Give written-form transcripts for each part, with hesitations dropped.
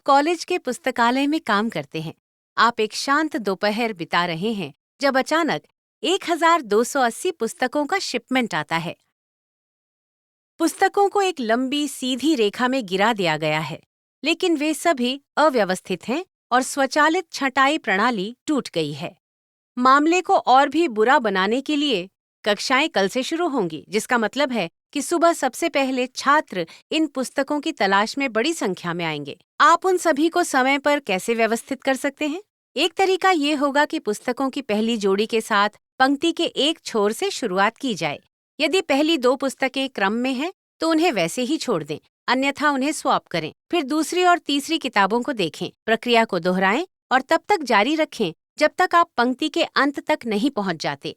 College के पुस्तकालय में काम करते हैं। आप एक शांत दोपहर बिता रहे हैं जब अचानक 1280 पुस्तकों का शिपमेंट आता है। पुस्तकों को एक लंबी सीधी रेखा में गिरा दिया गया है, लेकिन वे सभी अव्यवस्थित हैं और स्वचालित छँटाई प्रणाली टूट गई है। मामले को और भी बुरा बनाने के लिए कक्षाएं कल से शुरू होंगी, जिसका मतलब है कि सुबह सबसे पहले छात्र इन पुस्तकों की तलाश में बड़ी संख्या में आएंगे। आप उन सभी को समय पर कैसे व्यवस्थित कर सकते हैं? एक तरीका ये होगा कि पुस्तकों की पहली जोड़ी के साथ पंक्ति के एक छोर से शुरुआत की जाए। यदि पहली 2 पुस्तकें क्रम में हैं, तो उन्हें वैसे ही छोड़ दें, अन्यथा उन्हें स्वैप करें। फिर दूसरी और तीसरी किताबों को देखें, प्रक्रिया को दोहराएं और तब तक जारी रखें जब तक आप पंक्ति के अंत तक नहीं पहुंच जाते।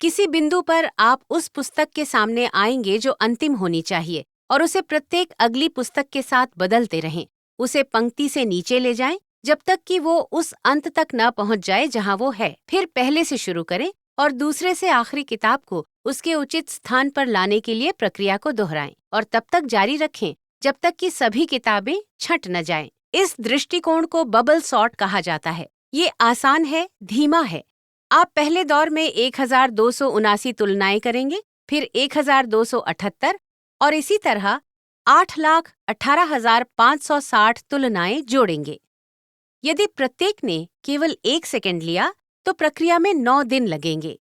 किसी बिंदु पर आप उस पुस्तक के सामने आएंगे जो अंतिम होनी चाहिए और उसे प्रत्येक अगली पुस्तक के साथ बदलते रहें। उसे पंक्ति से नीचे ले जाएं जब तक कि वो उस अंत तक न पहुंच जाए जहां वो है। फिर पहले से शुरू करें और दूसरे से आखिरी किताब को उसके उचित स्थान पर लाने के लिए प्रक्रिया को दोहराएं और तब तक जारी रखें जब तक कि सभी किताबें छंट न जाएं। इस दृष्टिकोण को बबल सॉर्ट कहा जाता है। ये आसान है, धीमा है। आप पहले दौर में 1279 तुलनाएं करेंगे, फिर 1278 और इसी तरह 8,18,560 तुलनाएं जोड़ेंगे। यदि प्रत्येक ने केवल 1 सेकंड लिया तो प्रक्रिया में 9 दिन लगेंगे।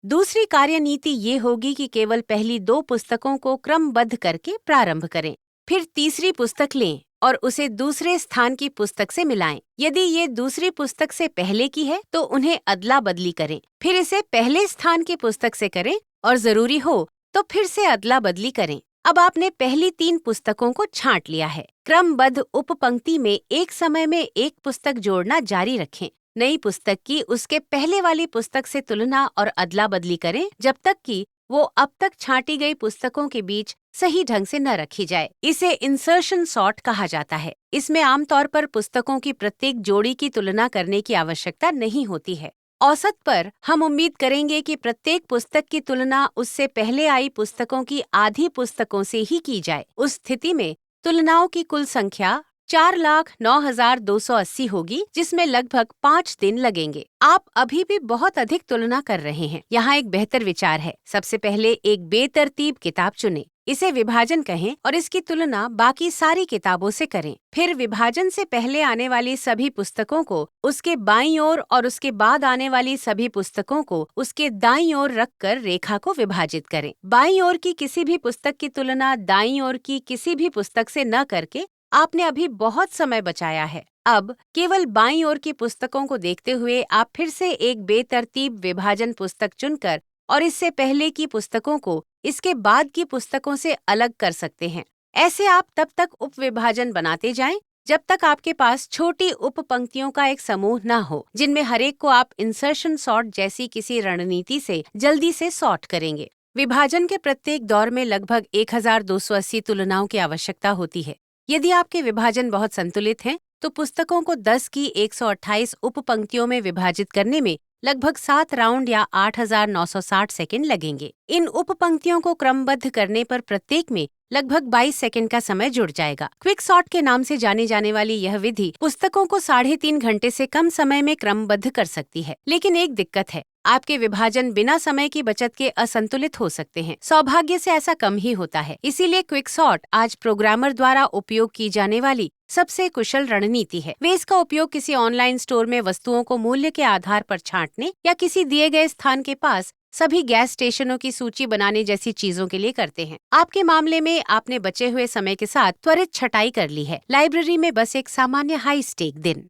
दूसरी कार्यनीति ये होगी कि केवल पहली 2 पुस्तकों को क्रमबद्ध करके प्रारंभ करें, फिर तीसरी पुस्तक लें और उसे दूसरे स्थान की पुस्तक से मिलाएं। यदि ये दूसरी पुस्तक से पहले की है तो उन्हें अदला बदली करें, फिर इसे पहले स्थान की पुस्तक से करें और जरूरी हो तो फिर से अदला बदली करें। अब आपने पहली 3 पुस्तकों को छांट लिया है। क्रमबद्ध उपपंक्ति में एक समय में एक पुस्तक जोड़ना जारी रखें। नई पुस्तक की उसके पहले वाली पुस्तक से तुलना और अदला बदली करें जब तक कि वो अब तक छांटी गई पुस्तकों के बीच सही ढंग से न रखी जाए। इसे इंसर्शन सॉर्ट कहा जाता है। इसमें आमतौर पर पुस्तकों की प्रत्येक जोड़ी की तुलना करने की आवश्यकता नहीं होती है। औसत पर हम उम्मीद करेंगे कि प्रत्येक पुस्तक की तुलना उससे पहले आई पुस्तकों की आधी पुस्तकों से ही की जाए। उस स्थिति में तुलनाओं की कुल संख्या 4,09,280 होगी, जिसमें लगभग 5 दिन लगेंगे। आप अभी भी बहुत अधिक तुलना कर रहे हैं। यहाँ एक बेहतर विचार है। सबसे पहले एक बेतरतीब किताब चुनें, इसे विभाजन कहें और इसकी तुलना बाकी सारी किताबों से करें। फिर विभाजन से पहले आने वाली सभी पुस्तकों को उसके बाईं ओर और उसके बाद आने वाली सभी पुस्तकों को उसके दाईं ओर रखकर रेखा को विभाजित करें। बाईं ओर की किसी भी पुस्तक की तुलना दाईं ओर की किसी भी पुस्तक से न करके आपने अभी बहुत समय बचाया है। अब केवल बाईं ओर की पुस्तकों को देखते हुए आप फिर से एक बेतरतीब विभाजन पुस्तक चुनकर और इससे पहले की पुस्तकों को इसके बाद की पुस्तकों से अलग कर सकते हैं। ऐसे आप तब तक उपविभाजन बनाते जाएं जब तक आपके पास छोटी उपपंक्तियों का एक समूह न हो, जिनमें हर एक को आप इंसर्शन सॉर्ट जैसी किसी रणनीति से जल्दी से सॉर्ट करेंगे। विभाजन के प्रत्येक दौर में लगभग 1280 तुलनाओं की आवश्यकता होती है। यदि आपके विभाजन बहुत संतुलित हैं, तो पुस्तकों को 10 की 128 उपपंक्तियों में विभाजित करने में लगभग 7 राउंड या 8,960 सेकंड लगेंगे। इन उपपंक्तियों को क्रमबद्ध करने पर प्रत्येक में लगभग 22 सेकंड का समय जुड़ जाएगा। क्विक सॉर्ट के नाम से जाने जाने वाली यह विधि पुस्तकों को 3.5 घंटे से कम समय में क्रमबद्ध कर सकती है। लेकिन एक दिक्कत है, आपके विभाजन बिना समय की बचत के असंतुलित हो सकते हैं। सौभाग्य से ऐसा कम ही होता है। इसीलिए क्विक सॉर्ट आज प्रोग्रामर द्वारा उपयोग की जाने वाली सबसे कुशल रणनीति है। वे इसका उपयोग किसी ऑनलाइन स्टोर में वस्तुओं को मूल्य के आधार पर छांटने या किसी दिए गए स्थान के पास सभी गैस स्टेशनों की सूची बनाने जैसी चीजों के लिए करते हैं। आपके मामले में आपने बचे हुए समय के साथ त्वरित छटाई कर ली है। लाइब्रेरी में बस एक सामान्य हाई स्टेक दिन।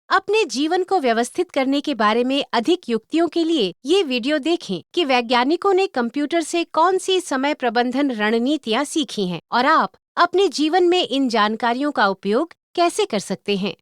अपने जीवन को व्यवस्थित करने के बारे में अधिक युक्तियों के लिए ये वीडियो देखें कि वैज्ञानिकों ने कंप्यूटर से कौन सी समय प्रबंधन रणनीतियाँ सीखी हैं और आप अपने जीवन में इन जानकारियों का उपयोग कैसे कर सकते हैं।